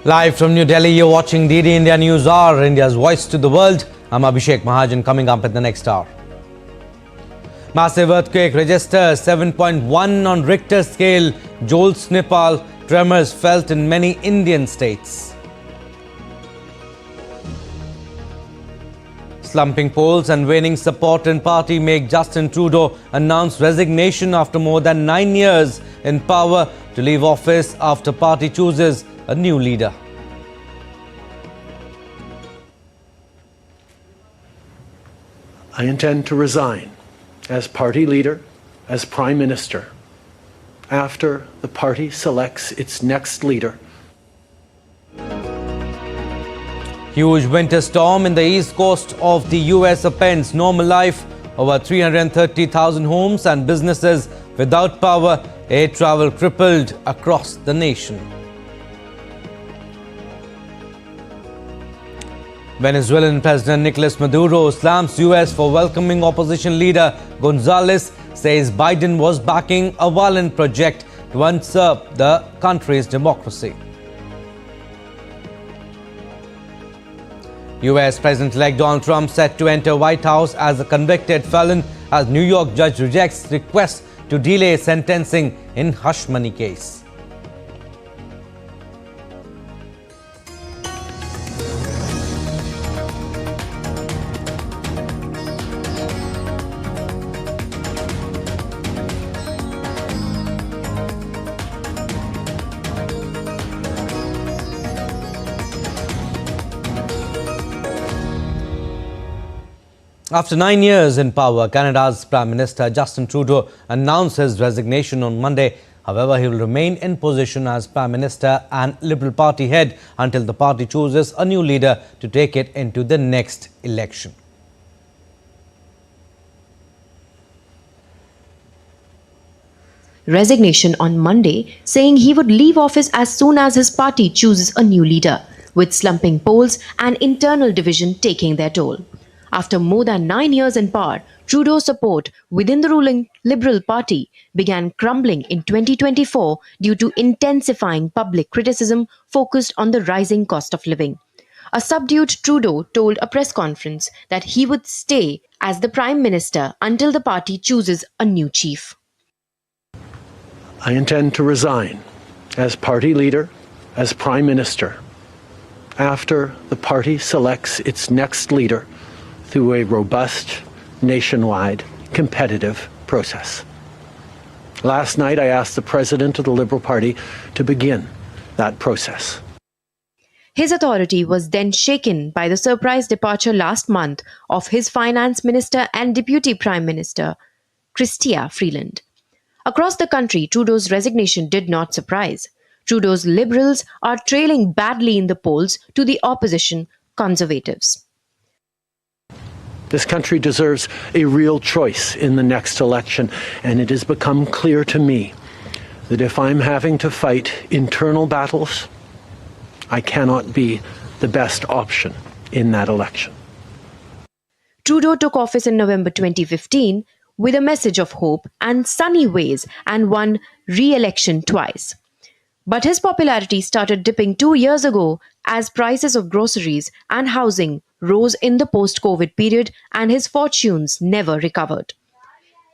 Live from New Delhi, you're watching DD India News Hour, India's voice to the world. I'm Abhishek Mahajan. Coming up at the next hour. Massive earthquake registers 7.1 on Richter scale, jolts Nepal, tremors felt in many Indian states. Slumping polls and waning support in party make Justin Trudeau announce resignation after more than 9 years in power to leave office after party chooses a new leader. I intend to resign as party leader, as Prime Minister, after the party selects its next leader. Huge winter storm in the east coast of the US upends normal life. Over 330,000 homes and businesses without power. Air travel crippled across the nation. Venezuelan President Nicolas Maduro slams US for welcoming opposition leader Gonzalez, says Biden was backing a violent project to usurp the country's democracy. US President-elect Donald Trump set to enter White House as a convicted felon as New York judge rejects request to delay sentencing in hush money case. After 9 years in power, Canada's Prime Minister Justin Trudeau announced his resignation on Monday. However, he will remain in position as Prime Minister and Liberal Party head until the party chooses a new leader to take it into the next election. Resignation on Monday, saying he would leave office as soon as his party chooses a new leader, with slumping polls and internal division taking their toll. After more than 9 years in power, Trudeau's support within the ruling Liberal Party began crumbling in 2024 due to intensifying public criticism focused on the rising cost of living. A subdued Trudeau told a press conference that he would stay as the Prime Minister until the party chooses a new chief. I intend to resign as party leader, as Prime Minister, after the party selects its next leader through a robust, nationwide, competitive process. Last night, I asked the President of the Liberal Party to begin that process. His authority was then shaken by the surprise departure last month of his Finance Minister and Deputy Prime Minister, Chrystia Freeland. Across the country, Trudeau's resignation did not surprise. Trudeau's Liberals are trailing badly in the polls to the opposition Conservatives. This country deserves a real choice in the next election, and it has become clear to me that if I'm having to fight internal battles, I cannot be the best option in that election. Trudeau took office in November 2015 with a message of hope and sunny ways and won re-election twice. But his popularity started dipping 2 years ago as prices of groceries and housing rose in the post-COVID period and his fortunes never recovered.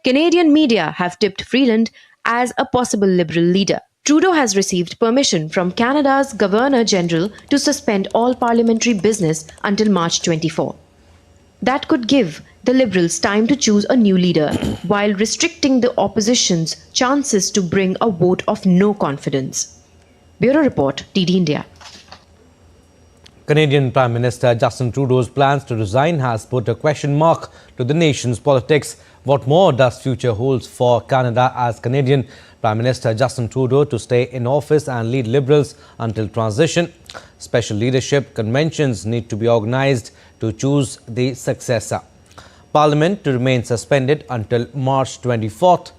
Canadian media have tipped Freeland as a possible Liberal leader. Trudeau has received permission from Canada's Governor-General to suspend all parliamentary business until March 24. That could give the Liberals time to choose a new leader while restricting the opposition's chances to bring a vote of no confidence. Bureau Report, DD India. Canadian Prime Minister Justin Trudeau's plans to resign has put a question mark to the nation's politics. What more does future holds for Canada as Canadian Prime Minister Justin Trudeau to stay in office and lead Liberals until transition? Special leadership conventions need to be organised to choose the successor. Parliament to remain suspended until March 24th.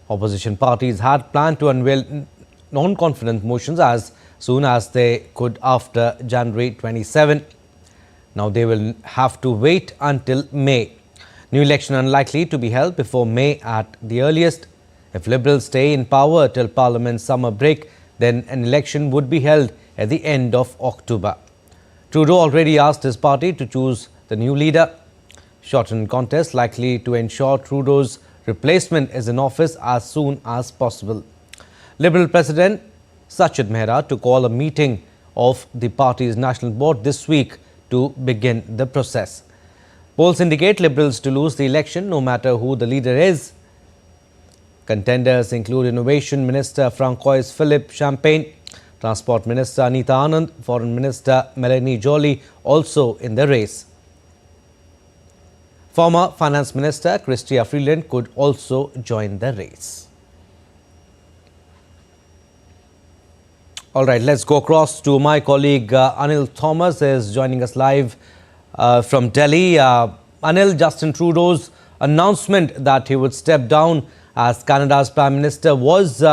Opposition parties had planned to unveil non-confidence motions as soon as they could after January 27. Now they will have to wait until May. New election unlikely to be held before May at the earliest. If Liberals stay in power till Parliament's summer break, then an election would be held at the end of October. Trudeau already asked his party to choose the new leader. Shortened contest likely to ensure Trudeau's replacement is in office as soon as possible. Liberal President Sachit Mehra to call a meeting of the party's national board this week to begin the process. Polls indicate Liberals to lose the election no matter who the leader is. Contenders include Innovation Minister Francois Philippe Champagne, Transport Minister Anita Anand, Foreign Minister Melanie Joly also in the race. Former Finance Minister Chrystia Freeland could also join the race. All right, let's go across to my colleague Anil Thomas is joining us live from Delhi. Anil, Justin Trudeau's announcement that he would step down as Canada's Prime Minister was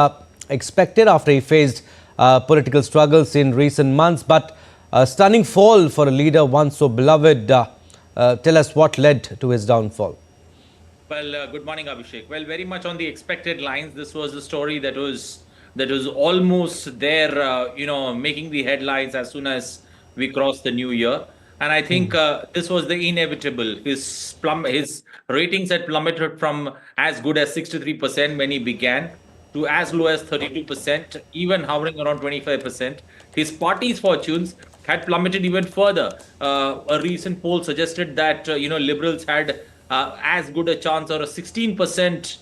expected after he faced political struggles in recent months, but a stunning fall for a leader once so beloved. Tell us what led to his downfall. Well, good morning, Abhishek. Well, very much on the expected lines. This was a story that was almost there, making the headlines as soon as we crossed the new year. And I think this was the inevitable. His ratings had plummeted from as good as 63% when he began to as low as 32%, even hovering around 25%. His party's fortunes had plummeted even further. A recent poll suggested that Liberals had as good a chance, or a 16%.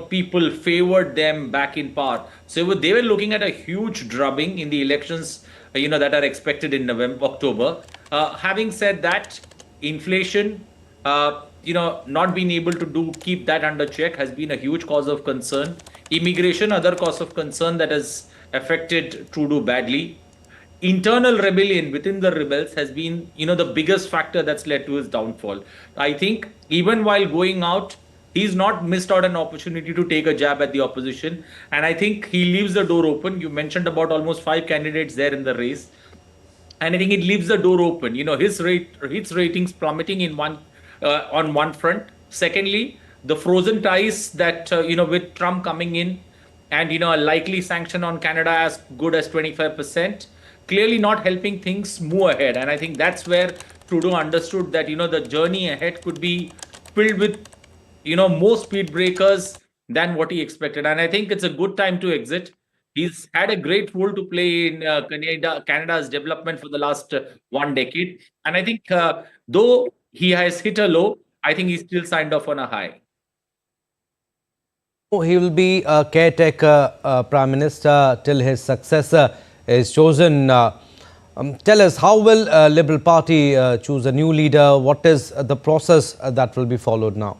People favored them back in power. So they were looking at a huge drubbing in the elections, that are expected in October. Having said that, inflation, not being able to keep that under check has been a huge cause of concern. Immigration, other cause of concern that has affected Trudeau badly. Internal rebellion within the rebels has been, the biggest factor that's led to his downfall. I think even while going out, he's not missed out an opportunity to take a jab at the opposition. And I think he leaves the door open. You mentioned about almost 5 candidates there in the race. And I think it leaves the door open. His ratings plummeting on one front. Secondly, the frozen ties that, with Trump coming in and, a likely sanction on Canada as good as 25%, clearly not helping things move ahead. And I think that's where Trudeau understood that, the journey ahead could be filled with, more speed breakers than what he expected. And I think it's a good time to exit. He's had a great role to play in Canada's development for the last 1 decade. And I think though he has hit a low, I think he's still signed off on a high. He will be a caretaker Prime Minister till his successor is chosen. Tell us, how will Liberal Party choose a new leader? What is the process that will be followed now?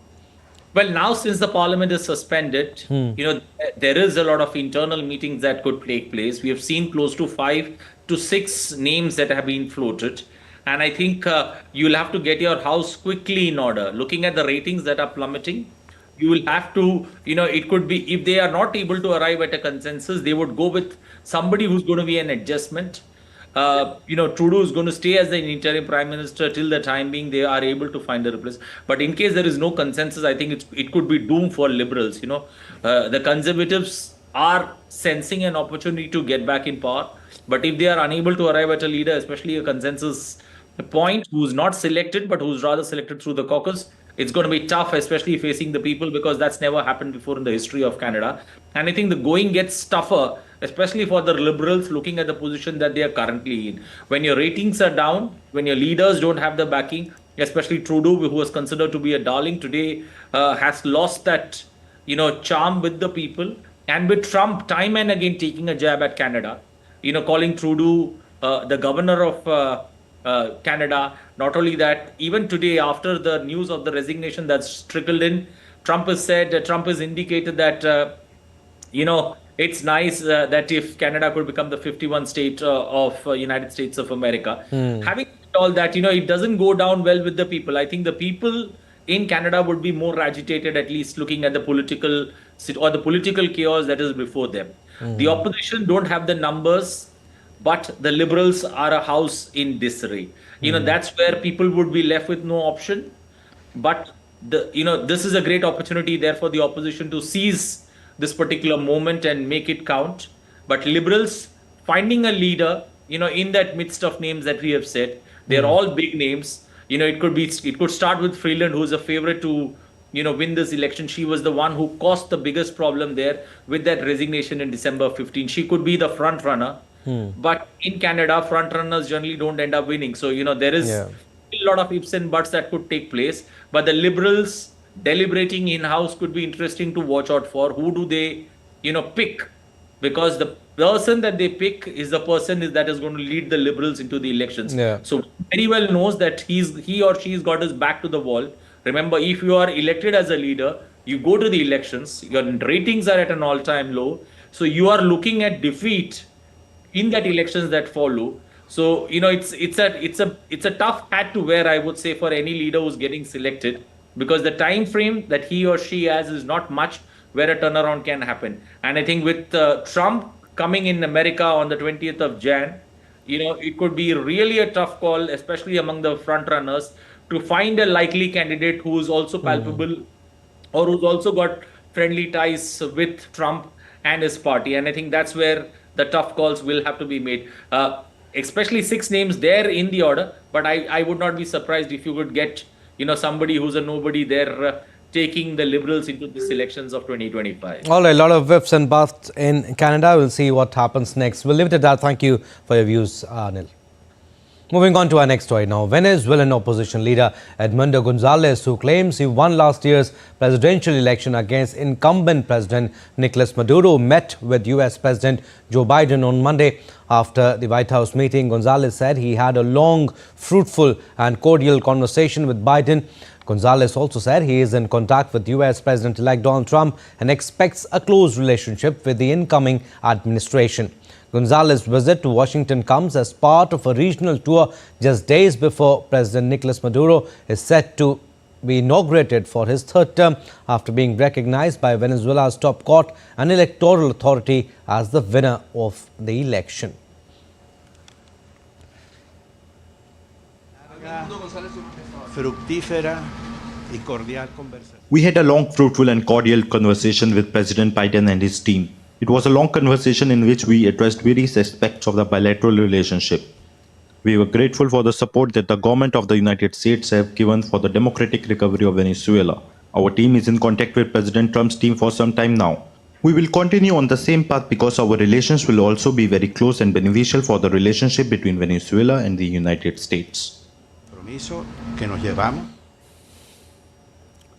Well, now since the parliament is suspended, there is a lot of internal meetings that could take place. We have seen close to 5 to 6 names that have been floated. And I think you'll have to get your house quickly in order. Looking at the ratings that are plummeting, you will have to, it could be, if they are not able to arrive at a consensus, they would go with somebody who's going to be an adjustment. Trudeau is going to stay as the interim prime minister till the time being they are able to find a replacement. But in case there is no consensus, I think it could be doom for Liberals. The Conservatives are sensing an opportunity to get back in power. But if they are unable to arrive at a leader, especially a consensus point, who's not selected, but who's rather selected through the caucus, it's going to be tough, especially facing the people, because that's never happened before in the history of Canada. And I think the going gets tougher, especially for the Liberals looking at the position that they are currently in. When your ratings are down, when your leaders don't have the backing, especially Trudeau, who was considered to be a darling today, has lost that, charm with the people. And with Trump time and again taking a jab at Canada, calling Trudeau the governor of Canada. Not only that, even today, after the news of the resignation that's trickled in, Trump has indicated that, it's nice that if Canada could become the 51st state of United States of America. Having said all that, it doesn't go down well with the people. I think the people in Canada would be more agitated, at least looking at the political chaos that is before them. The opposition don't have the numbers, but the Liberals are a house in disarray. That's where people would be left with no option. But this is a great opportunity there for the opposition to seize this particular moment and make it count. But Liberals finding a leader in that midst of names that we have said, they're all big names. It could start with Freeland, who's a favorite to, win this election. She was the one who caused the biggest problem there with that resignation in December 15. She could be the front runner. But in Canada, front runners generally don't end up winning. So, there is a lot of ifs and buts that could take place. But the Liberals deliberating in-house could be interesting to watch out for. Who do they, pick? Because the person that they pick is the person that is going to lead the Liberals into the elections. So very well knows that he or she's got his back to the wall. Remember, if you are elected as a leader, you go to the elections, your ratings are at an all-time low. So you are looking at defeat in that elections that follow. So, it's a tough hat to wear, I would say, for any leader who's getting selected, because the time frame that he or she has is not much where a turnaround can happen. And I think with Trump coming in America on the 20th of Jan, it could be really a tough call, especially among the front runners, to find a likely candidate who's also palpable or who's also got friendly ties with Trump and his party. And I think that's where the tough calls will have to be made. Especially 6 names there in the order, but I would not be surprised if you could get, somebody who's a nobody there taking the Liberals into the elections of 2025. All right, a lot of whips and busts in Canada. We'll see what happens next. We'll leave it at that. Thank you for your views, Anil. Moving on to our next story now. Venezuelan opposition leader Edmundo Gonzalez, who claims he won last year's presidential election against incumbent President Nicolas Maduro, met with US President Joe Biden on Monday. After the White House meeting, Gonzalez said he had a long, fruitful and cordial conversation with Biden. Gonzalez also said he is in contact with US President-elect Donald Trump and expects a close relationship with the incoming administration. Gonzalez's visit to Washington comes as part of a regional tour just days before President Nicolas Maduro is set to be inaugurated for his third term after being recognized by Venezuela's top court and electoral authority as the winner of the election. We had a long, fruitful and cordial conversation with President Biden and his team. It was a long conversation in which we addressed various aspects of the bilateral relationship. We were grateful for the support that the government of the United States have given for the democratic recovery of Venezuela. Our team is in contact with President Trump's team for some time now. We will continue on the same path because our relations will also be very close and beneficial for the relationship between Venezuela and the United States.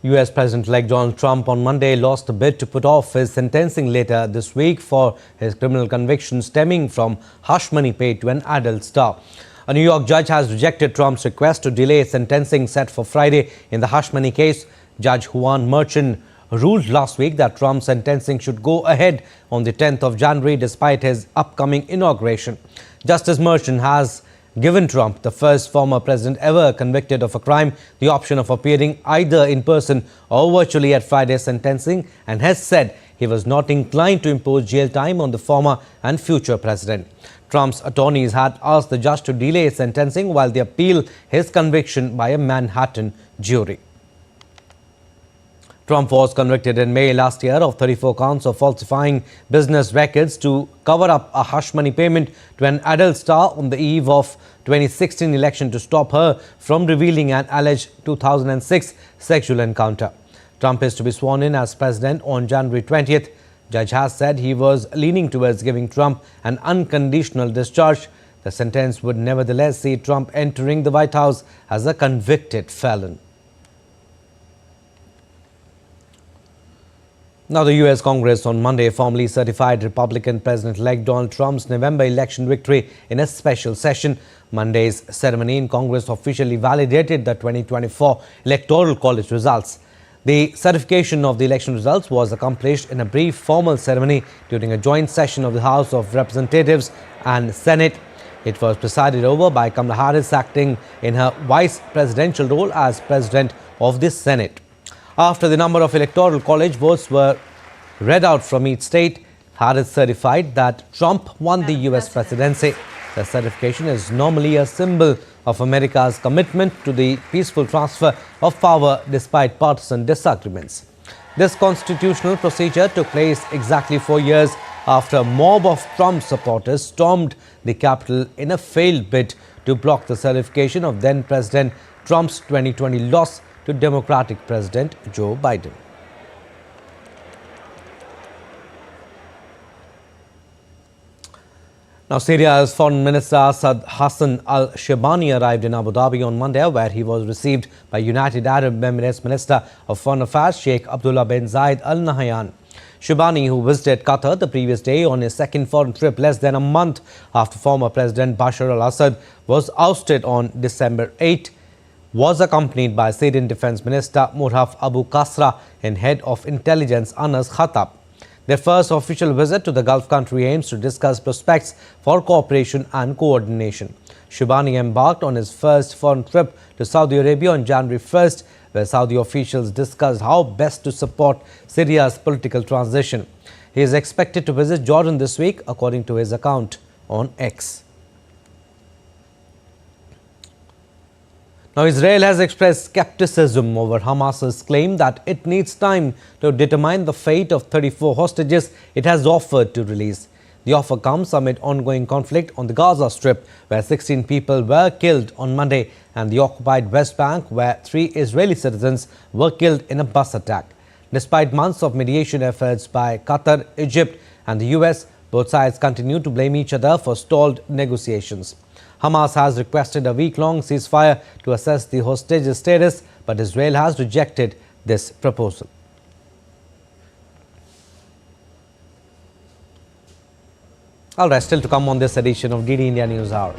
US President-elect Donald Trump on Monday lost a bid to put off his sentencing later this week for his criminal conviction stemming from hush money paid to an adult star. A New York judge has rejected Trump's request to delay sentencing set for Friday in the hush money case. Judge Juan Merchan ruled last week that Trump's sentencing should go ahead on the 10th of January despite his upcoming inauguration. Justice Merchan has given Trump, the first former president ever convicted of a crime, the option of appearing either in person or virtually at Friday's sentencing, and has said he was not inclined to impose jail time on the former and future president. Trump's attorneys had asked the judge to delay sentencing while they appeal his conviction by a Manhattan jury. Trump was convicted in May last year of 34 counts of falsifying business records to cover up a hush money payment to an adult star on the eve of 2016 election to stop her from revealing an alleged 2006 sexual encounter. Trump is to be sworn in as president on January 20th. Judge has said he was leaning towards giving Trump an unconditional discharge. The sentence would nevertheless see Trump entering the White House as a convicted felon. Now, the US Congress on Monday formally certified Republican President-elect Donald Trump's November election victory in a special session. Monday's ceremony in Congress officially validated the 2024 Electoral College results. The certification of the election results was accomplished in a brief formal ceremony during a joint session of the House of Representatives and Senate. It was presided over by Kamala Harris, acting in her vice presidential role as President of the Senate. After the number of Electoral College votes were read out from each state, Harris certified that Trump won the US presidency. The certification is normally a symbol of America's commitment to the peaceful transfer of power despite partisan disagreements. This constitutional procedure took place exactly 4 years after a mob of Trump supporters stormed the Capitol in a failed bid to block the certification of then-President Trump's 2020 loss to Democratic President Joe Biden. Now, Syria's Foreign Minister Hassan al-Shibani arrived in Abu Dhabi on Monday, where he was received by United Arab Emirates Minister of Foreign Affairs Sheikh Abdullah bin Zayed Al Nahyan. Shibani, who visited Qatar the previous day on his second foreign trip less than a month after former President Bashar al-Assad was ousted on December 8, was accompanied by Syrian Defense Minister Murhaf Abu Kasra and Head of Intelligence Anas Khattab. Their first official visit to the Gulf country aims to discuss prospects for cooperation and coordination. Shibani embarked on his first foreign trip to Saudi Arabia on January 1st, where Saudi officials discussed how best to support Syria's political transition. He is expected to visit Jordan this week, according to his account on X. Now, Israel has expressed skepticism over Hamas's claim that it needs time to determine the fate of 34 hostages it has offered to release. The offer comes amid ongoing conflict on the Gaza Strip, where 16 people were killed on Monday, and the occupied West Bank, where 3 Israeli citizens were killed in a bus attack. Despite months of mediation efforts by Qatar, Egypt and the US, both sides continue to blame each other for stalled negotiations. Hamas has requested a week-long ceasefire to assess the hostages' status, but Israel has rejected this proposal. All right, still to come on this edition of DD India News Hour.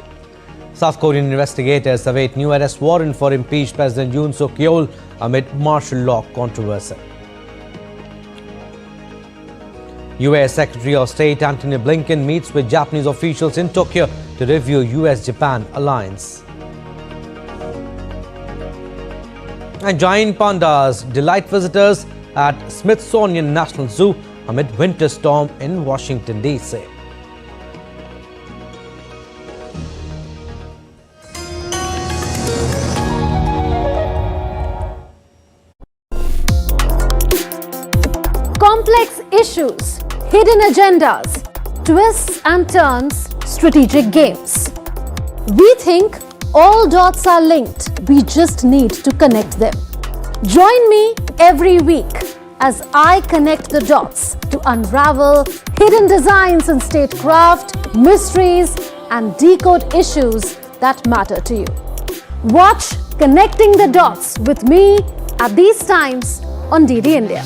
South Korean investigators await new arrest warrant for impeached President Yoon Suk Yeol amid martial law controversy. US Secretary of State Antony Blinken meets with Japanese officials in Tokyo to review US-Japan alliance. And giant pandas delight visitors at Smithsonian National Zoo amid winter storm in Washington, D.C. Complex issues, hidden agendas, twists and turns, strategic games. We think all dots are linked. We just need to connect them. Join me every week as I connect the dots to unravel hidden designs in statecraft, mysteries, and decode issues that matter to you. Watch Connecting the Dots with me at these times on DD India.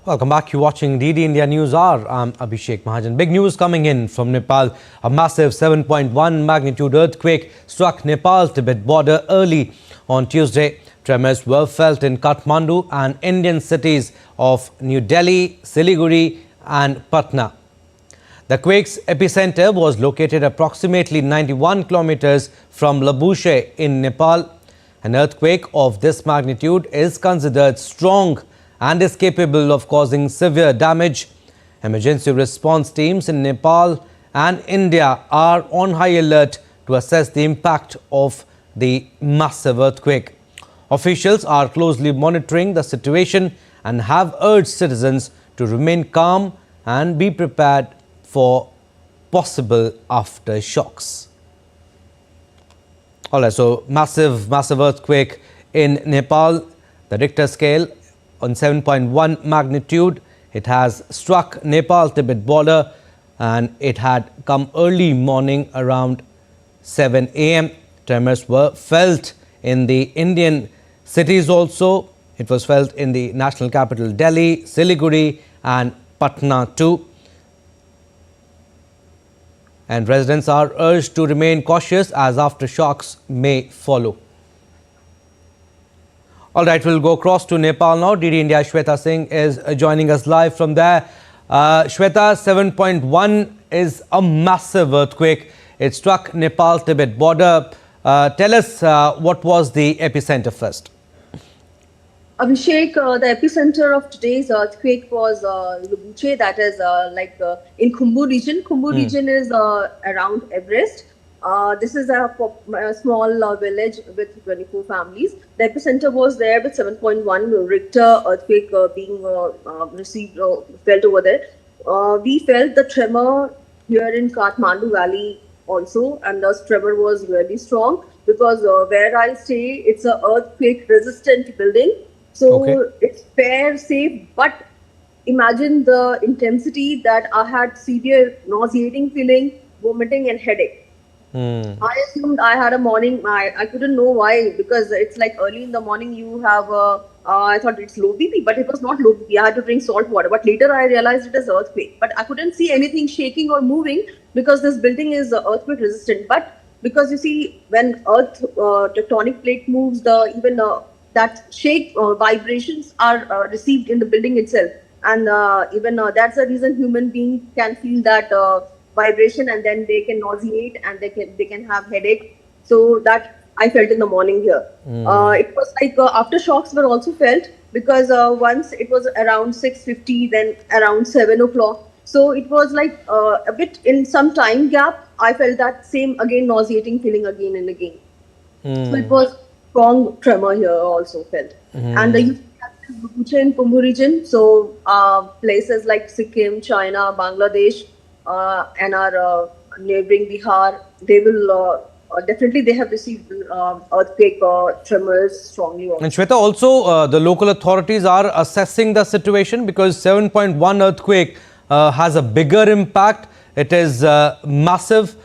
Welcome back. You're watching DD India News Hour. I'm Abhishek Mahajan. Big news coming in from Nepal. A massive 7.1 magnitude earthquake struck Nepal-Tibet border early on Tuesday. Tremors were felt in Kathmandu and Indian cities of New Delhi, Siliguri and Patna. The quake's epicenter was located approximately 91 kilometers from Labushe in Nepal. An earthquake of this magnitude is considered strong and is capable of causing severe damage. Emergency response teams in Nepal and India are on high alert to assess the impact of the massive earthquake. Officials are closely monitoring the situation and have urged citizens to remain calm and be prepared for possible aftershocks. All right, so massive earthquake in Nepal. The Richter scale on 7.1 magnitude. It has struck Nepal-Tibet border and it had come early morning around 7 a.m. Tremors were felt in the Indian cities also. It was felt in the national capital Delhi, Siliguri and Patna too. And residents are urged to remain cautious as aftershocks may follow. All right, we'll go across to Nepal now. DD India Shweta Singh is joining us live from there. Shweta, 7.1 is a massive earthquake. It struck Nepal-Tibet border. Tell us what was the epicenter first. Abhishek, the epicenter of today's earthquake was Labuche, that is in Khumbu region. Khumbu region is around Everest. This is a small village with 24 families. The epicenter was there with 7.1 Richter earthquake being received, felt over there. We felt the tremor here in Kathmandu Valley also, and the tremor was really strong because where I stay, it's a earthquake resistant building. So it's fair, safe, but imagine the intensity that I had severe nauseating feeling, vomiting and headache. I assumed I had a morning. I couldn't know why because it's like early in the morning. You have I thought it's low BP, but it was not low BP. I had to drink salt water. But later I realized it is earthquake. But I couldn't see anything shaking or moving because this building is earthquake resistant. But because you see, when Earth tectonic plate moves, the even that shake vibrations are received in the building itself, and even that's the reason human being can feel that. Vibration, and then they can nauseate and they can have headache. So that I felt in the morning here. It was like aftershocks were also felt because once it was around 6:50, then around 7 o'clock. So it was like a bit in some time gap. I felt that same again nauseating feeling again and again. So it was strong tremor here also felt. And the in Kumbh region, so places like Sikkim, China, Bangladesh. And our neighboring Bihar, they will definitely they have received earthquake tremors strongly. Also. And Shweta, also the local authorities are assessing the situation because 7.1 earthquake has a bigger impact. It is massive.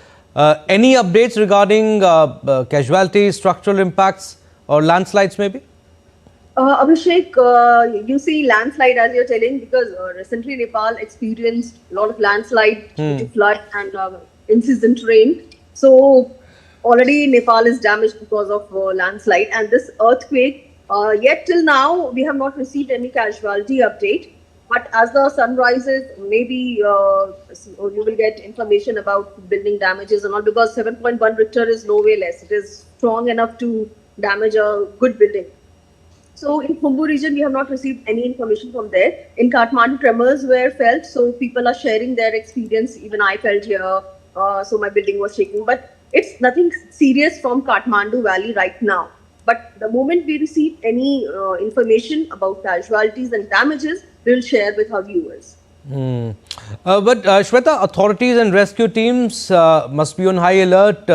Any updates regarding casualties, structural impacts or landslides maybe? Abhishek, you see landslide as you're telling because recently Nepal experienced a lot of landslide, flood and incessant rain. So already Nepal is damaged because of landslide, and this earthquake, yet till now we have not received any casualty update. But as the sun rises, maybe you will get information about building damages and all because 7.1 Richter is no way less. It is strong enough to damage a good building. So in Kumbh region, we have not received any information from there. In Kathmandu, tremors were felt, so people are sharing their experience. Even I felt here, so my building was shaking. But it's nothing serious from Kathmandu Valley right now. But the moment we receive any information about casualties and damages, we will share with our viewers. But Shweta, authorities and rescue teams must be on high alert,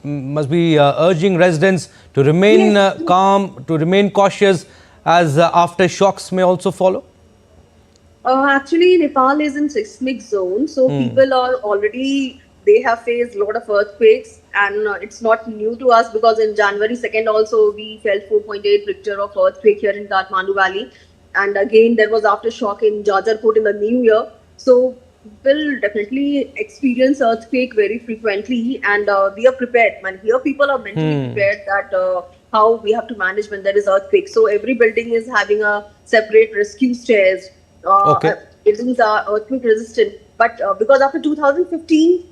must be urging residents to remain calm, to remain cautious as aftershocks may also follow? Actually, Nepal is in seismic zone, so people are already, they have faced a lot of earthquakes and it's not new to us because in January 2nd also we felt 4.8 Richter of earthquake here in Kathmandu Valley. And again, there was aftershock in Jhudge in the new year. So people definitely experience earthquake very frequently, and we are prepared. And here people are mentally prepared that how we have to manage when there is earthquake. So every building is having a separate rescue stairs. Buildings are earthquake resistant. But because after 2015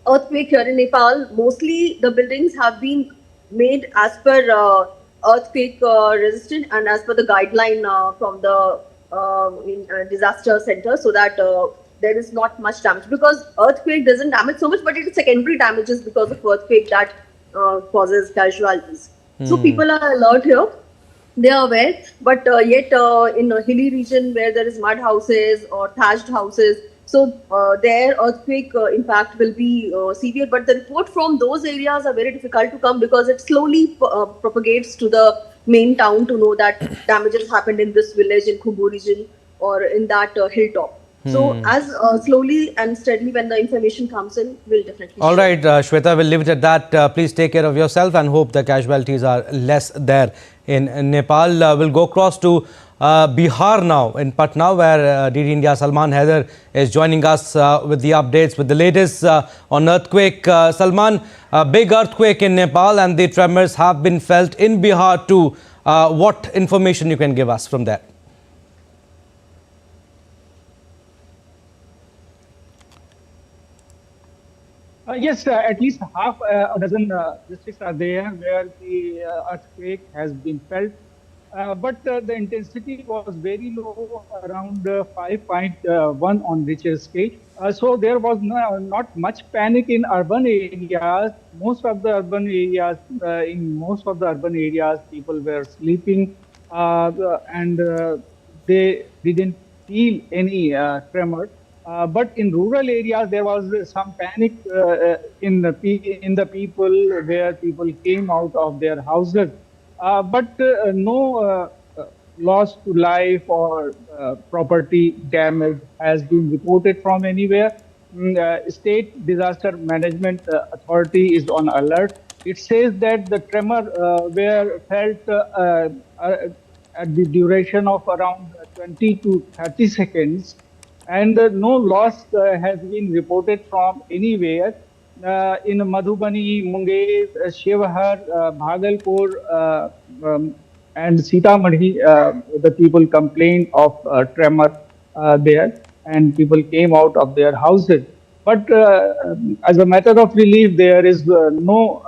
earthquake here in Nepal, mostly the buildings have been made as per earthquake resistant and as per the guideline from the disaster center, so that there is not much damage because earthquake doesn't damage so much, but it is secondary damages because of earthquake that causes casualties. So people are alert here, they are aware, but yet in a hilly region where there is mud houses or thatched houses, so their earthquake impact will be severe. But the report from those areas are very difficult to come because it slowly propagates to the main town to know that damages happened in this village in Kumbh region or in that hilltop. So as slowly and steadily when the information comes in, we'll definitely All right, Shweta, we'll leave it at that. Please take care of yourself and hope the casualties are less there in Nepal. We'll go across to Bihar now, in Patna, where DD India Salman Haider is joining us with the updates, with the latest on earthquake. Salman, a big earthquake in Nepal and the tremors have been felt in Bihar too. What information you can give us from there? Yes, at least half a dozen districts are there where the earthquake has been felt. but the intensity was very low, around 5.1 on Richter scale. So there was not much panic in urban areas. Most of the urban areas, people were sleeping, and they didn't feel any tremor. But in rural areas, there was some panic in the people, where people came out of their houses. But no loss to life or property damage has been reported from anywhere. State Disaster Management Authority is on alert. It says that the tremor were felt at the duration of around 20 to 30 seconds, and no loss has been reported from anywhere. In Madhubani, Munger, Shivhar, Bhagalpur, and Sitamarhi, the people complained of tremor there, and people came out of their houses. But as a matter of relief, there is no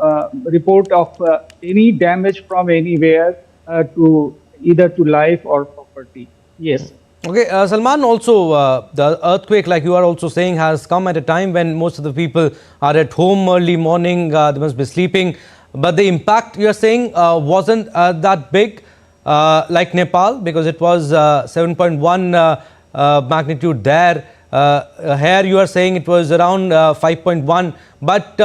report of any damage from anywhere to either to life or property. Yes. Okay, Salman, also the earthquake, like you are also saying, has come at a time when most of the people are at home early morning, they must be sleeping. But the impact, you are saying, wasn't that big like Nepal, because it was 7.1 magnitude there. Here you are saying it was around 5.1. But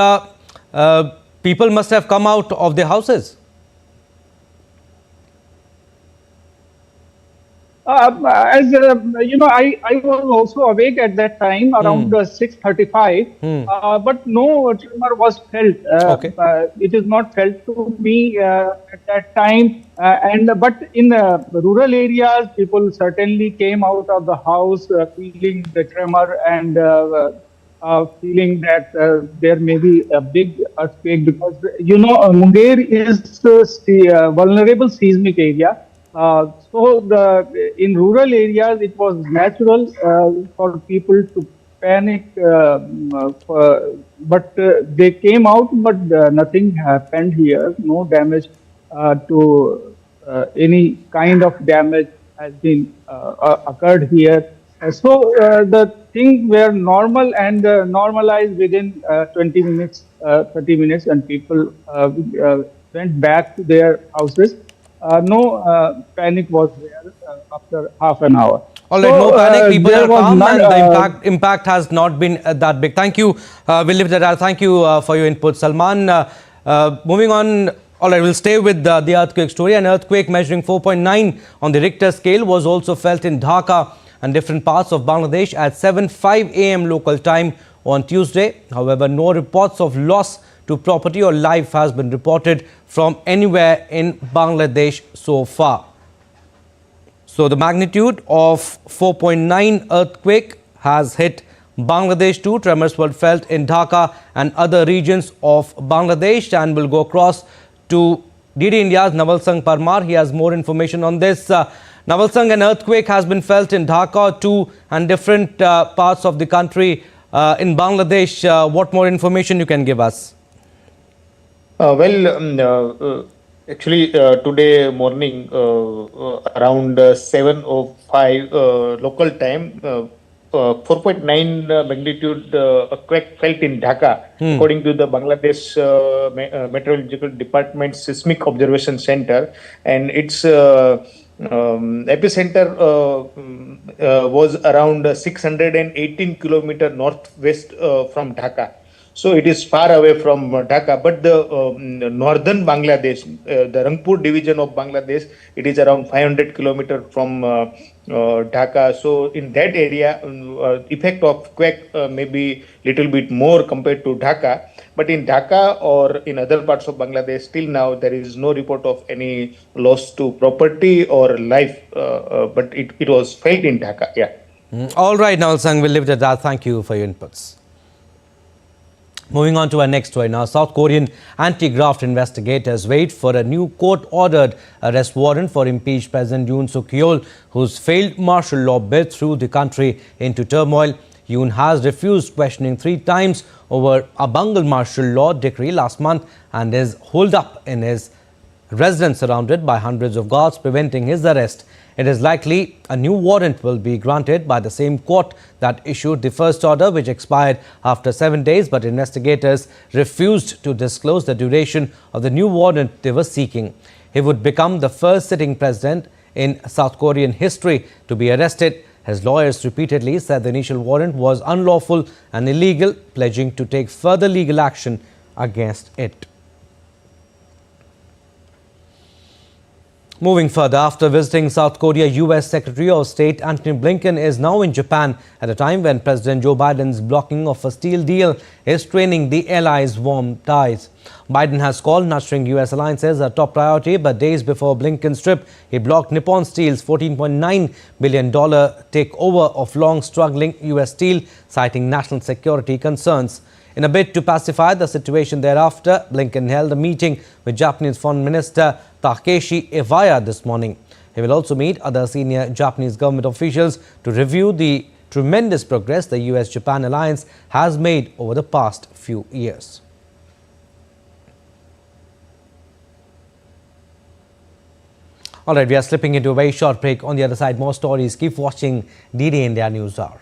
people must have come out of their houses. As you know, I was also awake at that time around 6:35, but no tremor was felt. Okay. It is not felt to me at that time. But in rural areas, people certainly came out of the house feeling the tremor and feeling that there may be a big earthquake, because you know Munger is vulnerable seismic area. So in rural areas, it was natural for people to panic, but they came out, but nothing happened here. No damage to any kind of damage has been occurred here. So the things were normal and normalized within 20 minutes, 30 minutes, and people went back to their houses. No panic was there after half an hour. All right, So, no panic. People are calm, none, and the impact has not been that big. Thank you. We'll leave it at that. Thank you for your input, Salman. Moving on. All right, we'll stay with the earthquake story. An earthquake measuring 4.9 on the Richter scale was also felt in Dhaka and different parts of Bangladesh at 7:05 a.m. local time on Tuesday. However, no reports of loss to property or life has been reported from anywhere in Bangladesh so far. So the magnitude of 4.9 earthquake has hit Bangladesh too. Tremors were felt in Dhaka and other regions of Bangladesh, and will go across to DD India's Naval Sangh Parmar. He has more information on this. Naval Sangh, an earthquake has been felt in Dhaka too and different parts of the country in Bangladesh. What more information you can give us? Actually, today morning, around 7:05 local time, 4.9 magnitude quake felt in Dhaka, according to the Bangladesh Meteorological Department Seismic Observation Center, and its epicenter was around 618 kilometer northwest from Dhaka. So it is far away from Dhaka, but the northern Bangladesh, the Rangpur division of Bangladesh, it is around 500 kilometers from Dhaka. So in that area, effect of quake may be little bit more compared to Dhaka. But in Dhaka or in other parts of Bangladesh, till now there is no report of any loss to property or life. But it was felt in Dhaka. Yeah. All right, Naval Sangh, we'll leave it at that. Thank you for your inputs. Moving on to our next story now. South Korean anti-graft investigators wait for a new court-ordered arrest warrant for impeached President Yoon Suk-yeol, whose failed martial law bid threw the country into turmoil. Yoon has refused questioning 3 times over a bungled martial law decree last month and is holed up in his residence surrounded by hundreds of guards preventing his arrest. It is likely a new warrant will be granted by the same court that issued the first order, which expired after 7 days, but investigators refused to disclose the duration of the new warrant they were seeking. He would become the first sitting president in South Korean history to be arrested. His lawyers repeatedly said the initial warrant was unlawful and illegal, pledging to take further legal action against it. Moving further, after visiting South Korea, U.S. Secretary of State Antony Blinken is now in Japan at a time when President Joe Biden's blocking of a steel deal is straining the allies' warm ties. Biden has called nurturing U.S. alliances a top priority, but days before Blinken's trip, he blocked Nippon Steel's $14.9 billion takeover of long-struggling U.S. Steel, citing national security concerns. In a bid to pacify the situation thereafter, Blinken held a meeting with Japanese Foreign Minister Takeshi Iwaya this morning. He will also meet other senior Japanese government officials to review the tremendous progress the US-Japan alliance has made over the past few years. All right, we are slipping into a very short break. On the other side, more stories. Keep watching DD India News Hour.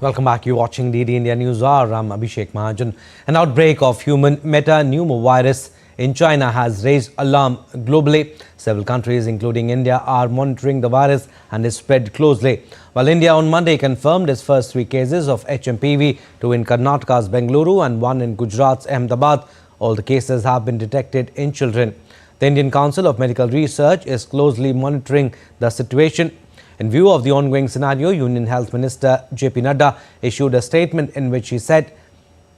Welcome back. You're watching DD India News Hour. I'm Abhishek Mahajan. An outbreak of human metapneumovirus in China has raised alarm globally. Several countries, including India, are monitoring the virus and its spread closely. While India on Monday confirmed its first 3 cases of HMPV, 2 in Karnataka's Bengaluru and 1 in Gujarat's Ahmedabad, all the cases have been detected in children. The Indian Council of Medical Research is closely monitoring the situation. In view of the ongoing scenario, Union Health Minister JP Nadda issued a statement in which he said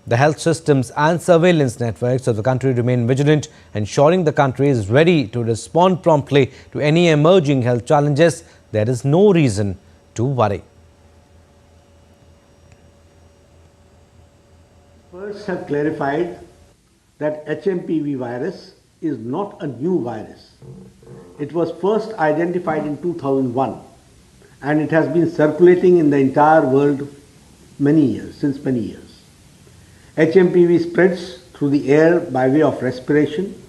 the health systems and surveillance networks of the country remain vigilant, ensuring the country is ready to respond promptly to any emerging health challenges. There is no reason to worry. First have clarified that HMPV virus is not a new virus. It was first identified in 2001. And it has been circulating in the entire world since many years. HMPV spreads through the air by way of respiration.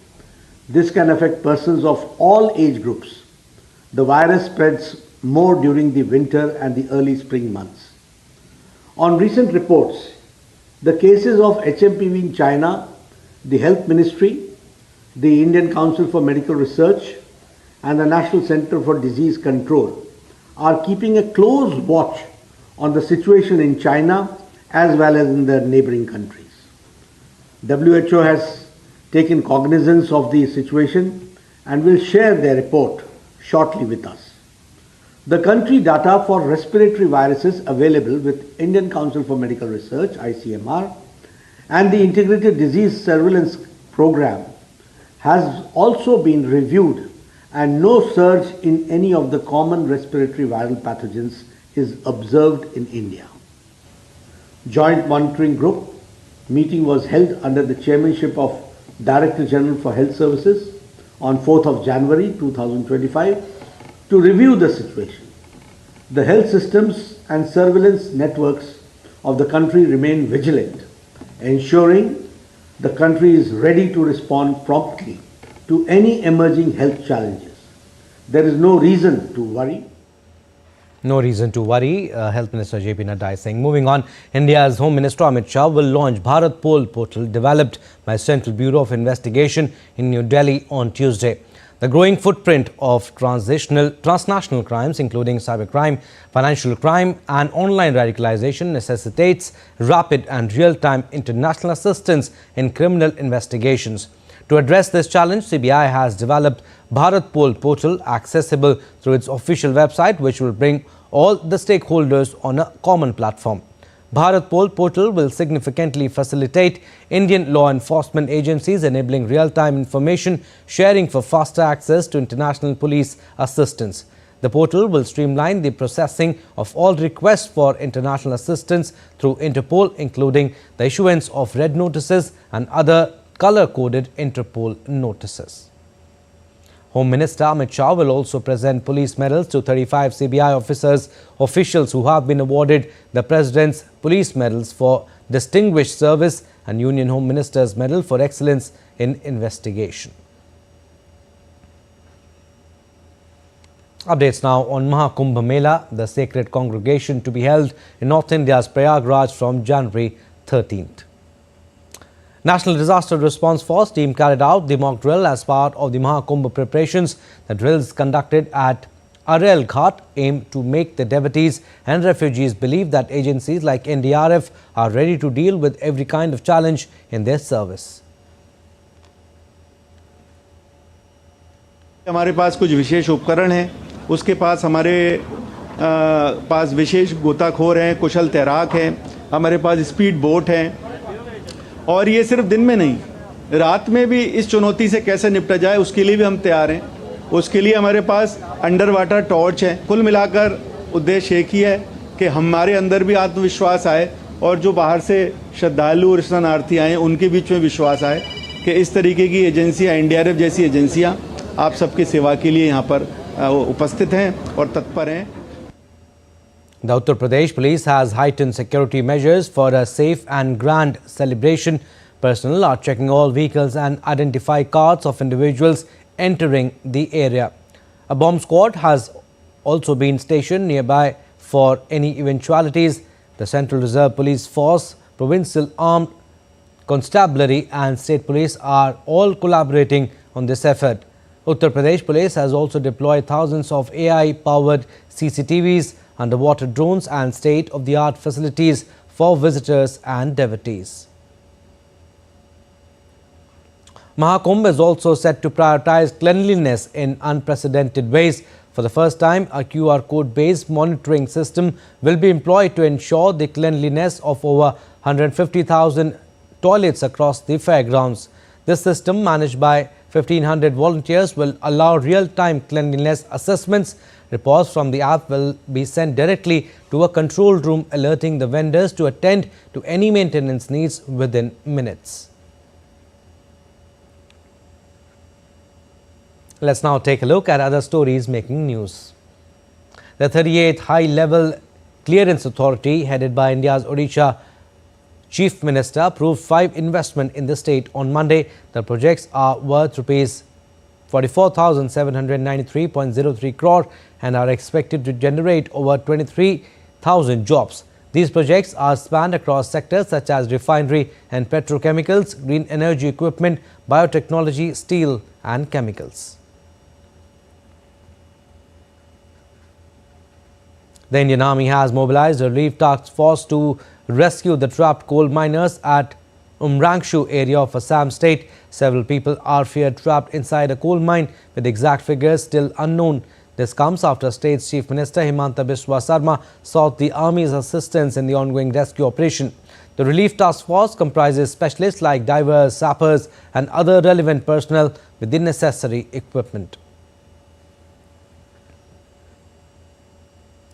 This can affect persons of all age groups. The virus spreads more during the winter and the early spring months. On recent reports, the cases of HMPV in China, the Health Ministry, the Indian Council for Medical Research, and the National Center for Disease Control are keeping a close watch on the situation in China as well as in the neighboring countries. WHO has taken cognizance of the situation and will share their report shortly with us. The country data for respiratory viruses available with Indian Council for Medical Research, ICMR, and the Integrated Disease Surveillance Program has also been reviewed, and no surge in any of the common respiratory viral pathogens is observed in India. Joint Monitoring Group meeting was held under the chairmanship of Director General for Health Services on 4th of January 2025 to review the situation. The health systems and surveillance networks of the country remain vigilant, ensuring the country is ready to respond promptly to any emerging health challenges. There is no reason to worry. No reason to worry, Health Minister JP Nadda is saying. Moving on, India's Home Minister Amit Shah will launch Bharat Poll portal developed by Central Bureau of Investigation in New Delhi on Tuesday. The growing footprint of transnational crimes, including cybercrime, financial crime and online radicalization, necessitates rapid and real-time international assistance in criminal investigations. To address this challenge, CBI has developed Bharat Pol portal accessible through its official website, which will bring all the stakeholders on a common platform. Bharat Pol portal will significantly facilitate Indian law enforcement agencies, enabling real-time information sharing for faster access to international police assistance. The portal will streamline the processing of all requests for international assistance through Interpol, including the issuance of red notices and other color-coded Interpol notices. Home Minister Amit Shah will also present police medals to 35 CBI officials who have been awarded the President's Police Medals for Distinguished Service and Union Home Minister's Medal for Excellence in Investigation. Updates now on Mahakumbh Mela, the sacred congregation to be held in North India's Prayagraj from January 13th. National Disaster Response Force team carried out the mock drill as part of the Mahakumbh preparations. The drills conducted at Arel Ghat aim to make the devotees and refugees believe that agencies like NDRF are ready to deal with every kind of challenge in their service. हमारे पास कुछ विशेष उपकरण हैं, उसके पास हमारे पास विशेष गोताखोर हैं, कुशल तैराक हैं, हमारे पास स्पीड बोट हैं और ये सिर्फ दिन में नहीं, रात में भी इस चुनौती से कैसे निपटा जाए उसके लिए भी हम तैयार हैं। उसके लिए हमारे पास अंडर वाटर टॉर्च है। कुल मिलाकर उद्देश्य एक ही है कि हमारे अंदर भी आत्मविश्वास आए और जो बाहर से श्रद्धालु और शरणार्थी आए उनके बीच में विश्वास आए कि इस तरीके की एजेंसियाँ, एनडीआरएफ जैसी एजेंसियाँ आप सबकी सेवा के लिए यहाँ पर उपस्थित हैं और तत्पर हैं। The Uttar Pradesh police has heightened security measures for a safe and grand celebration. Personnel are checking all vehicles and identify cards of individuals entering the area. A bomb squad has also been stationed nearby for any eventualities. The Central Reserve Police Force, Provincial Armed Constabulary and State Police are all collaborating on this effort. Uttar Pradesh Police has also deployed thousands of AI-powered CCTVs, underwater drones and state-of-the-art facilities for visitors and devotees. Mahakumbh is also set to prioritize cleanliness in unprecedented ways. For the first time, a QR code-based monitoring system will be employed to ensure the cleanliness of over 150,000 toilets across the fairgrounds. This system, managed by 1,500 volunteers, will allow real-time cleanliness assessments. Reports from the app will be sent directly to a control room, alerting the vendors to attend to any maintenance needs within minutes. Let's now take a look at other stories making news. The 38th High-Level Clearance Authority, headed by India's Odisha Chief Minister, approved 5 investments in the state on Monday. The projects are worth Rs 44,793.03 crore and are expected to generate over 23,000 jobs. These projects are spanned across sectors such as refinery and petrochemicals, green energy equipment, biotechnology, steel and chemicals. The Indian Army has mobilized a relief task force to rescue the trapped coal miners at Umrangshu area of Assam state. Several people are feared trapped inside a coal mine, with exact figures still unknown. This comes after State's Chief Minister Himanta Biswa Sarma sought the Army's assistance in the ongoing rescue operation. The relief task force comprises specialists like divers, sappers and other relevant personnel with the necessary equipment.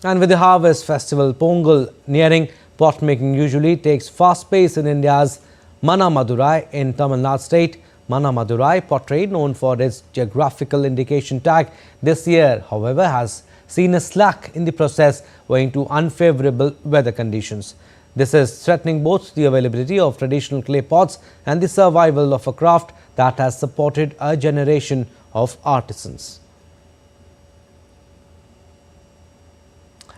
And with the harvest festival Pongal nearing, pot making usually takes fast pace in India's Mana Madurai in Tamil Nadu state. Mana Madurai pottery, known for its geographical indication tag, this year, however, has seen a slack in the process owing to unfavorable weather conditions. This is threatening both the availability of traditional clay pots and the survival of a craft that has supported a generation of artisans.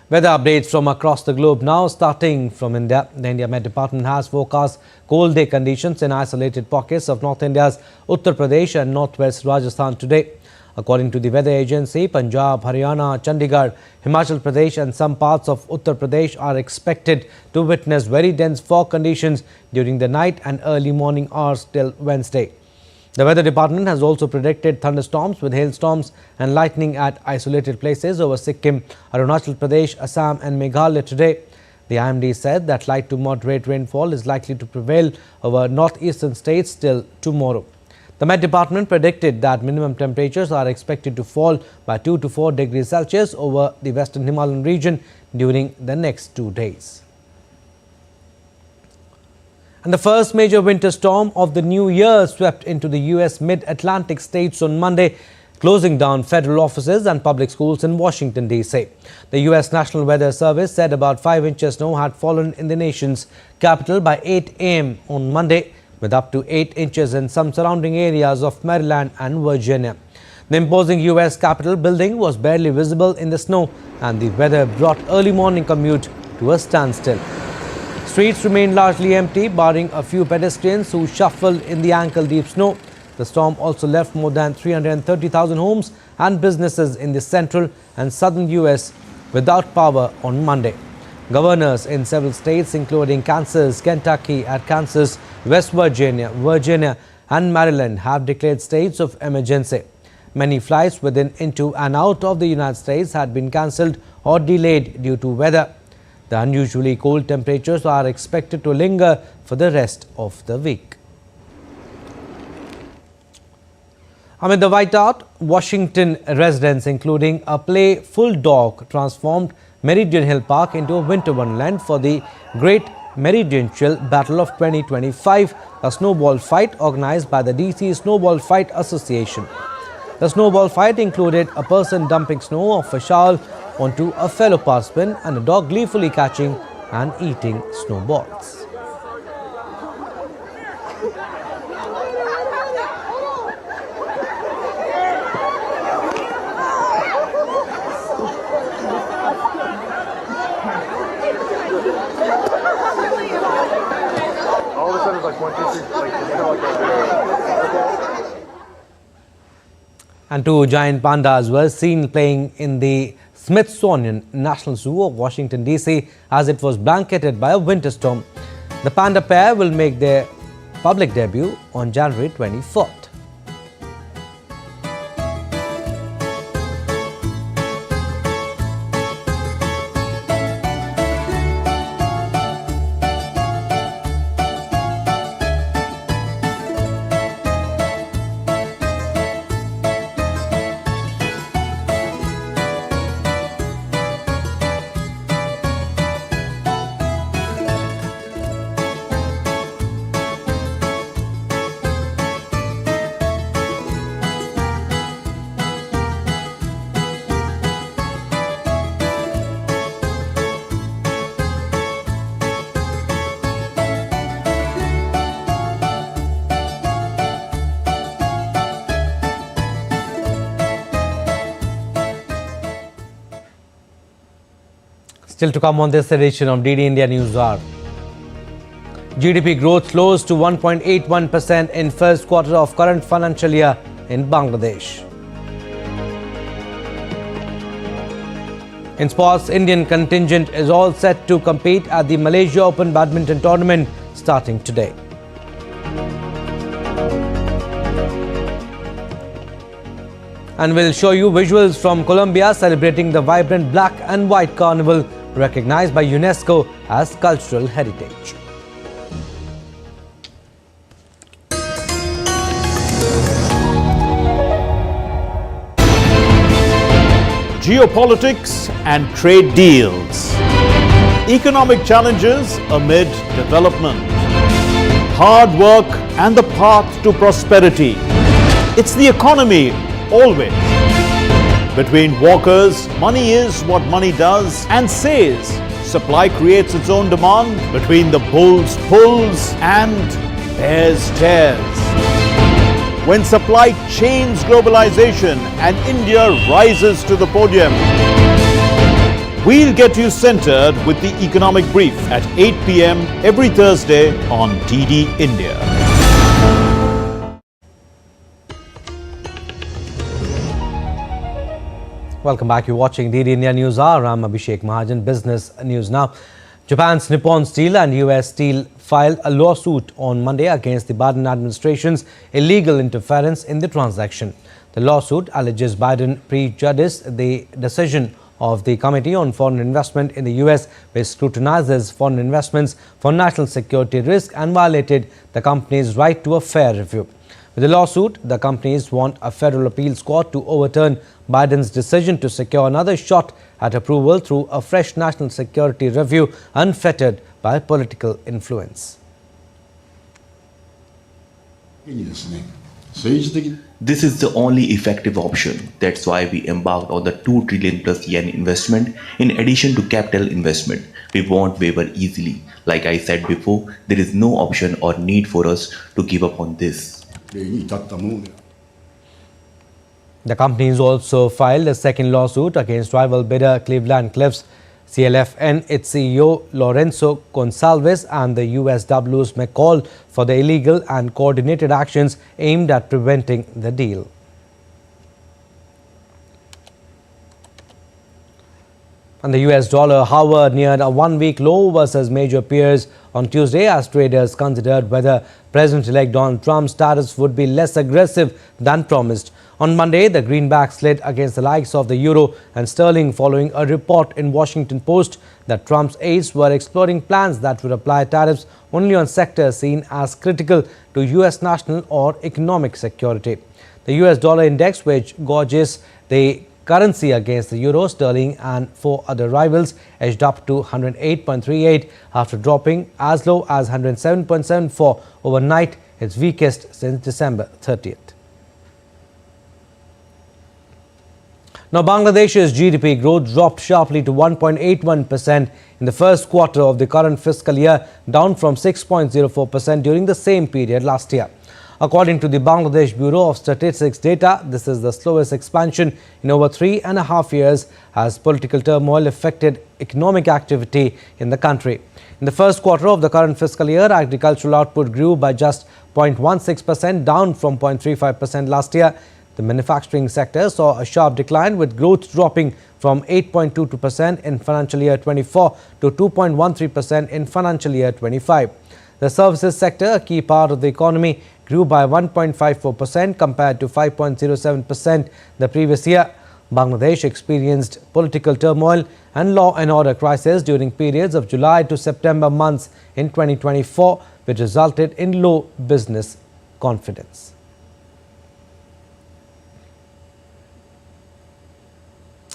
Weather updates from across the globe now, starting from India. The India Met Department has forecast cold day conditions in isolated pockets of North India's Uttar Pradesh and northwest Rajasthan today. According to the weather agency, Punjab, Haryana, Chandigarh, Himachal Pradesh and some parts of Uttar Pradesh are expected to witness very dense fog conditions during the night and early morning hours till Wednesday. The weather department has also predicted thunderstorms with hailstorms and lightning at isolated places over Sikkim, Arunachal Pradesh, Assam and Meghalaya today. The IMD said that light to moderate rainfall is likely to prevail over northeastern states till tomorrow. The Met Department predicted that minimum temperatures are expected to fall by 2 to 4 degrees Celsius over the western Himalayan region during the next 2 days. And the first major winter storm of the new year swept into the U.S. mid-Atlantic states on Monday, closing down federal offices and public schools in Washington, D.C. The U.S. National Weather Service said about 5 inches snow had fallen in the nation's capital by 8 a.m. on Monday, with up to 8 inches in some surrounding areas of Maryland and Virginia. The imposing U.S. Capitol building was barely visible in the snow, and the weather brought early morning commute to a standstill. Streets remained largely empty, barring a few pedestrians who shuffled in the ankle-deep snow. The storm also left more than 330,000 homes and businesses in the central and southern U.S. without power on Monday. Governors in several states, including Kansas, Kentucky, Arkansas, West Virginia, and Maryland, have declared states of emergency. Many flights within, into and out of the United States had been cancelled or delayed due to weather. The unusually cold temperatures are expected to linger for the rest of the week. Amid the whiteout, Washington residents, including a playful dog, transformed Meridian Hill Park into a winter wonderland for the Great Meridional Battle of 2025, a snowball fight organized by the DC Snowball Fight Association. The snowball fight included a person dumping snow off a shovel onto a fellow participant and a dog gleefully catching and eating snowballs. And two giant pandas were seen playing in the Smithsonian National Zoo of Washington, D.C. as it was blanketed by a winter storm. The panda pair will make their public debut on January 24th. Still to come on this edition of DD India News Hour. GDP growth slows to 1.81% in first quarter of current financial year in Bangladesh. In sports, Indian contingent is all set to compete at the Malaysia Open Badminton Tournament starting today. And we'll show you visuals from Colombia celebrating the vibrant black and white carnival recognized by UNESCO as cultural heritage. Geopolitics and trade deals. Economic challenges amid development. Hard work and the path to prosperity. It's the economy always. Between walkers, money is what money does and says. Supply creates its own demand. Between the bulls pulls and bears tears. When supply chains globalization and India rises to the podium. We'll get you centered with the economic brief at 8 p.m. every Thursday on DD India. Welcome back. You're watching DD India News Hour. I'm Abhishek Mahajan. Business news now. Japan's Nippon Steel and US Steel filed a lawsuit on Monday against the Biden administration's illegal interference in the transaction. The lawsuit alleges Biden prejudiced the decision of the Committee on Foreign Investment in the US, which scrutinizes foreign investments for national security risk, and violated the company's right to a fair review. With the lawsuit, the companies want a federal appeals court to overturn Biden's decision to secure another shot at approval through a fresh national security review unfettered by political influence. This is the only effective option. That's why we embarked on the 2 trillion plus yen investment in addition to capital investment. We won't waver easily. Like I said before, there is no option or need for us to give up on this. The companies also filed a second lawsuit against rival bidder Cleveland-Cliffs CLFN, its CEO Lorenzo Gonzalez, and the USW's McCall for the illegal and coordinated actions aimed at preventing the deal. And the US dollar hovered near a one-week low versus major peers on Tuesday as traders considered whether President-elect Donald Trump's tariffs would be less aggressive than promised. On Monday, the greenback slid against the likes of the euro and sterling following a report in Washington Post that Trump's aides were exploring plans that would apply tariffs only on sectors seen as critical to US national or economic security. The US dollar index, which gauges the currency against the euro, sterling and 4 other rivals, edged up to 108.38 after dropping as low as 107.74 overnight, its weakest since December 30th. Now, Bangladesh's GDP growth dropped sharply to 1.81% in the first quarter of the current fiscal year, down from 6.04% during the same period last year. According to the Bangladesh Bureau of Statistics data, this is the slowest expansion in over 3.5 years as political turmoil affected economic activity in the country. In the first quarter of the current fiscal year, agricultural output grew by just 0.16%, down from 0.35% last year. The manufacturing sector saw a sharp decline, with growth dropping from 8.22% in financial year 24 to 2.13% in financial year 25. The services sector, a key part of the economy, grew by 1.54% compared to 5.07% the previous year. Bangladesh experienced political turmoil and law and order crisis during periods of July to September months in 2024, which resulted in low business confidence.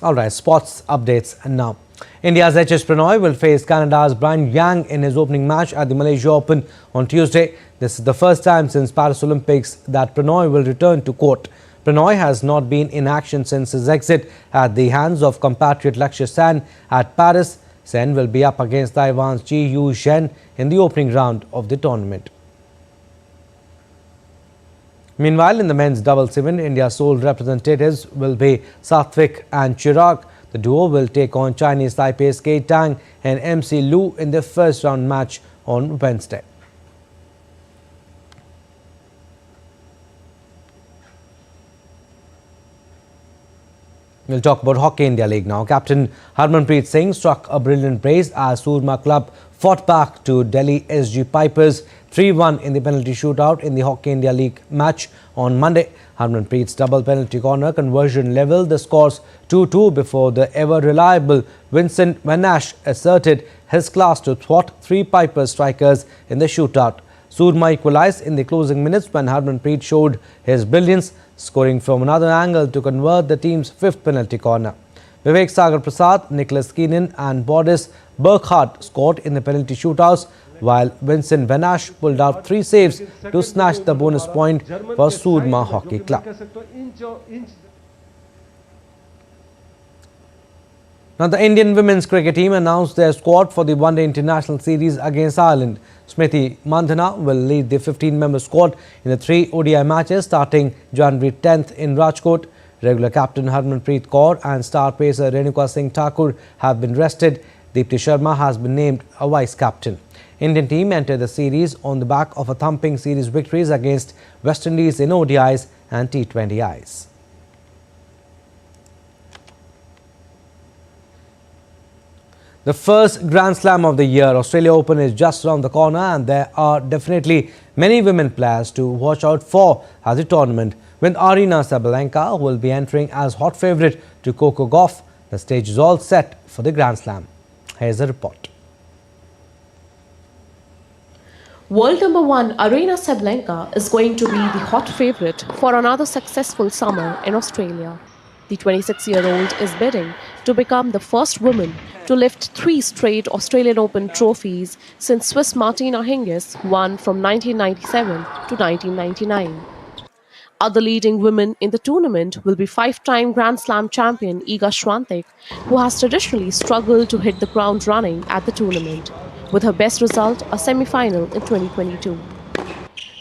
All right, sports updates now. India's HS Prannoy will face Canada's Brian Yang in his opening match at the Malaysia Open on Tuesday. This is the first time since Paris Olympics that Prannoy will return to court. Prannoy has not been in action since his exit at the hands of compatriot Lakshya Sen at Paris. Sen will be up against Taiwan's Ji Yu Zhen in the opening round of the tournament. Meanwhile, in the men's doubles event, India's sole representatives will be Satvik and Chirag. The duo will take on Chinese Taipei's Kei Tang and MC Liu in their first round match on Wednesday. We'll talk about Hockey India League now. Captain Harmanpreet Singh struck a brilliant brace as Surma Club fought back to Delhi SG Pipers 3-1 in the penalty shootout in the Hockey India League match on Monday. Harmanpreet's double penalty corner conversion leveled the scores 2-2 before the ever-reliable Vincent Vanash asserted his class to thwart 3 Pipers strikers in the shootout. Surma equalized in the closing minutes when Harmanpreet showed his brilliance, scoring from another angle to convert the team's 5th penalty corner. Vivek Sagar Prasad, Nicholas Keenan and Boris Burkhardt scored in the penalty shootouts, while Vincent Vanash pulled out 3 saves to snatch the bonus point for Surma Hockey Club. Now, the Indian women's cricket team announced their squad for the one-day international series against Ireland. Smriti Mandhana will lead the 15-member squad in the 3 ODI matches starting January 10th in Rajkot. Regular captain Harmanpreet Kaur and star pacer Renuka Singh Thakur have been rested. Deepti Sharma has been named a vice-captain. Indian team entered the series on the back of a thumping series victories against West Indies in ODIs and T20Is. The first Grand Slam of the year, Australia Open, is just around the corner, and there are definitely many women players to watch out for as the tournament, with Aryna Sabalenka, who will be entering as hot favourite to Coco Gauff. The stage is all set for the Grand Slam. Here's a report. World number 1 Aryna Sabalenka is going to be the hot favourite for another successful summer in Australia. The 26-year-old is bidding to become the first woman to lift 3 straight Australian Open trophies since Swiss Martina Hingis won from 1997 to 1999. Other leading women in the tournament will be 5-time Grand Slam champion Iga Swiatek, who has traditionally struggled to hit the ground running at the tournament, with her best result a semi-final in 2022.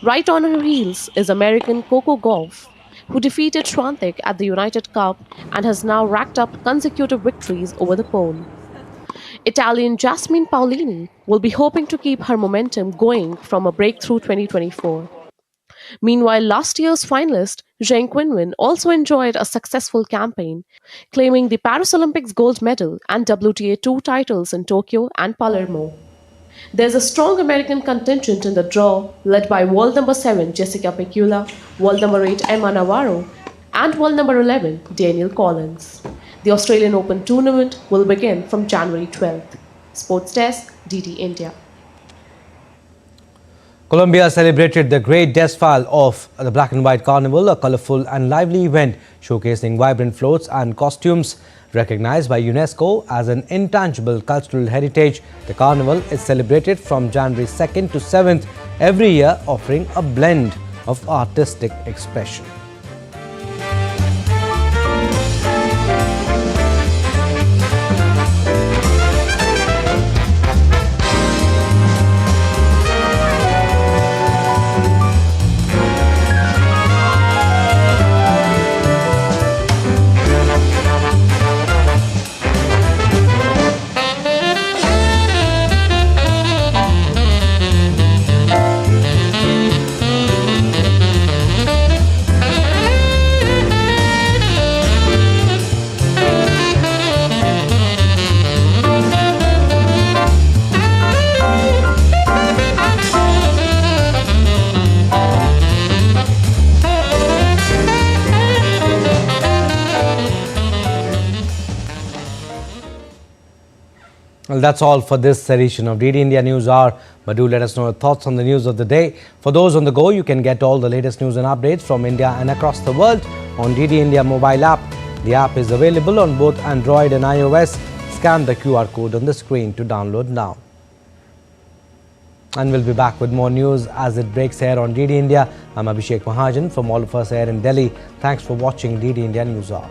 Right on her heels is American Coco Gauff, who defeated Swiatek at the United Cup and has now racked up consecutive victories over the pole. Italian Jasmine Paolini will be hoping to keep her momentum going from a breakthrough 2024. Meanwhile, last year's finalist, Zheng Qinwen, also enjoyed a successful campaign, claiming the Paris Olympics gold medal and WTA 2 titles in Tokyo and Palermo. There's a strong American contingent in the draw, led by world number 7 Jessica Pegula, world number 8 Emma Navarro, and world number 11 Danielle Collins. The Australian Open tournament will begin from January 12th. Sports Desk, DT India. Colombia celebrated the great desfile of the Black and White Carnival, a colourful and lively event showcasing vibrant floats and costumes. Recognized by UNESCO as an intangible cultural heritage, the Carnival is celebrated from January 2nd to 7th every year, offering a blend of artistic expression. Well, that's all for this edition of DD India News Hour. But do let us know your thoughts on the news of the day. For those on the go, you can get all the latest news and updates from India and across the world on DD India mobile app. The app is available on both Android and iOS. Scan the QR code on the screen to download now. And we'll be back with more news as it breaks here on DD India. I'm Abhishek Mahajan. From all of us here in Delhi, thanks for watching DD India News Hour.